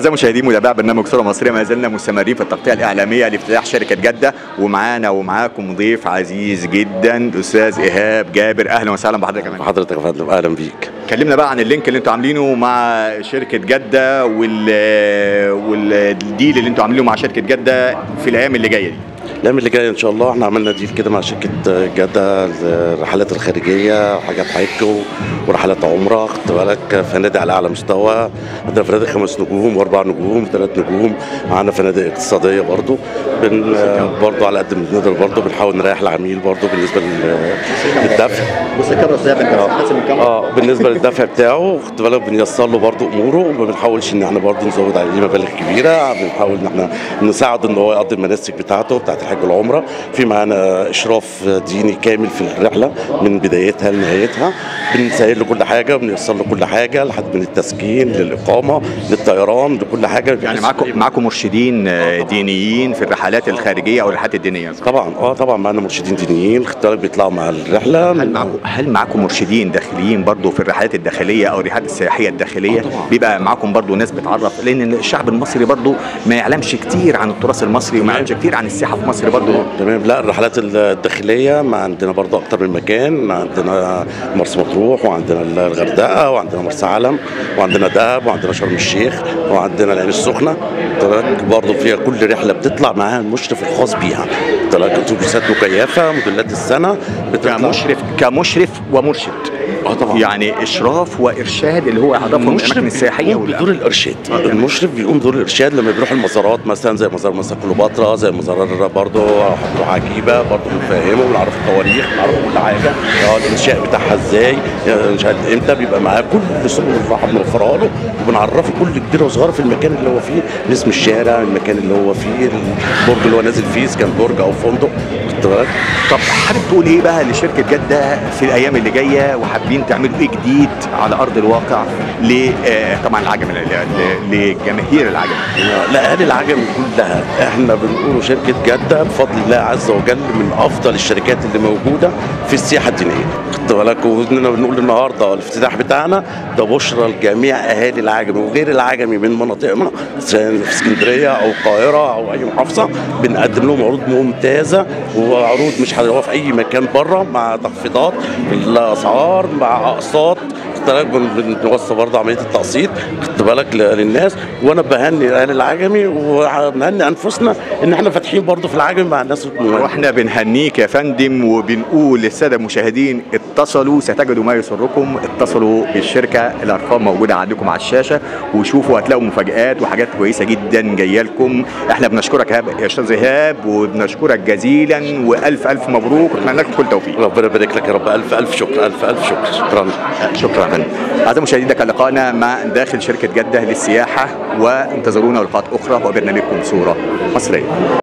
أعزائي مشاهدي متابعي برنامج صورة مصرية، ما زلنا مستمرين في التغطية الإعلامية لافتتاح شركة جدة، ومعانا ومعاكم ضيف عزيز جدا الأستاذ إيهاب جابر. أهلا وسهلا بحضرتك يا فندم. حضرتك يا فندم، أهلا بيك. كلمنا بقى عن اللينك اللي انتوا عاملينه مع شركة جدة والديل اللي انتوا عاملينه مع شركة جدة في الأيام اللي جاية دي. الايام اللي جايه ان شاء الله احنا عملنا ديل كده مع شركه جده، الرحلات الخارجيه، حاجات حج ورحلات عمره، خدت بالك، فنادق على اعلى مستوى. عندنا فنادق 5 نجوم و4 نجوم و3 نجوم، معانا فنادق اقتصاديه برضو. برضو على قد ما بنقدر برضو بنحاول نريح العميل برضو بالنسبه للدفع. بص الكاميرا بالنسبه للدفع بتاعه، خدت بالك، بنيسر له برضو اموره، وما بنحاولش ان احنا برضو نزود عليه مبالغ كبيره. بنحاول ان احنا نساعده ان هو يقضي المناسك بتاعته بتاعت الحج والعمره. في معانا اشراف ديني كامل في الرحله من بدايتها لنهايتها. بنسهل له كل حاجه، بنيسر له كل حاجه، لحد من التسكين للاقامه للطيران لكل حاجه. يعني معاكم مرشدين دينيين في الرحلات الخارجيه او الرحلات الدينيه؟ طبعا طبعا معانا مرشدين دينيين، خدت بالك، بيطلعوا مع الرحله. هل معاكم مرشدين داخليين برضو في الرحلات الداخليه او الرحلات السياحيه الداخليه؟ بيبقى معاكم برضو ناس بتعرف، لان الشعب المصري برضو ما يعلمش كتير عن التراث المصري وما يعلمش كتير عن السياحه في مصر برضو. تمام. لا، الرحلات الداخليه ما عندنا برضو اكتر من مكان. عندنا مرسى مطروح، وعندنا الغردقه، وعندنا مرسى علم، وعندنا دهب، وعندنا شرم الشيخ، وعندنا العين السخنه. برضو فيها كل رحله بتطلع معاها المشرف الخاص بيها. اتوبيسات مكيفه موديلات السنه كمشرف ومرشد. طبعا. يعني اشراف وارشاد اللي هو اعضاء الاماكن السياحيه بدور الارشاد. المشرف بيقوم بدور الارشاد لما بيروح المزارات، مثلا زي مزار مثلا كليوباترا، زي مزار برضه هتروح عجيبه، برضه بنفهمه ونعرف التواريخ، نعرف كل حاجه، الانشاء بتاعها ازاي، انشاء امتى، بيبقى معاه كل سبل الراحه بنوفرها له، وبنعرفه كل كبيره وصغيره في المكان اللي هو فيه، اسم الشارع، المكان اللي هو فيه، البرج اللي هو نازل فيه، اذا كان برج او فندق. طب حابب تقول ايه بقى لشركه جده في الايام اللي جايه، وحابين تعملوا ايه جديد على ارض الواقع طبعا العجم، لجماهير العجم؟ لاهالي العجم كلها. احنا بنقول شركه جده بفضل الله عز وجل من افضل الشركات اللي موجوده في السياحه الدينيه، خدت بالك. واننا بنقول النهارده الافتتاح بتاعنا ده بشرى لجميع اهالي العجم وغير العجمي من مناطقنا في اسكندريه او القاهره او اي محافظه. بنقدم لهم عروض ممتازه، وعروض مش هتلاقوها في اي مكان بره، مع تخفيضات في الاسعار، مع اقساط، خدت بالك. بنوصل برضه عمليه التقسيط، خدت بالك، للناس. وانا بهني اهل العجمي وبنهني انفسنا ان احنا فاتحين برضه في العجمي مع الناس المهمة. واحنا بنهنيك يا فندم، وبنقول للساده المشاهدين اتصلوا ستجدوا ما يسركم. اتصلوا بالشركه، الارقام موجوده عندكم على الشاشه، وشوفوا هتلاقوا مفاجآت وحاجات كويسه جدا جايه لكم. احنا بنشكرك يا استاذ ايهاب، وبنشكرك جزيلا، والف الف مبروك، ونتمنى لكم كل توفيق. ربنا يبارك لك يا رب. الف الف شكر، الف الف شكر. شكرا يا فندم. أعزائي المشاهدين، ده كان لقائنا مع داخل شركة جدة للسياحة، وانتظرونا لقاءات أخرى وبرنامجكم صورة مصرية.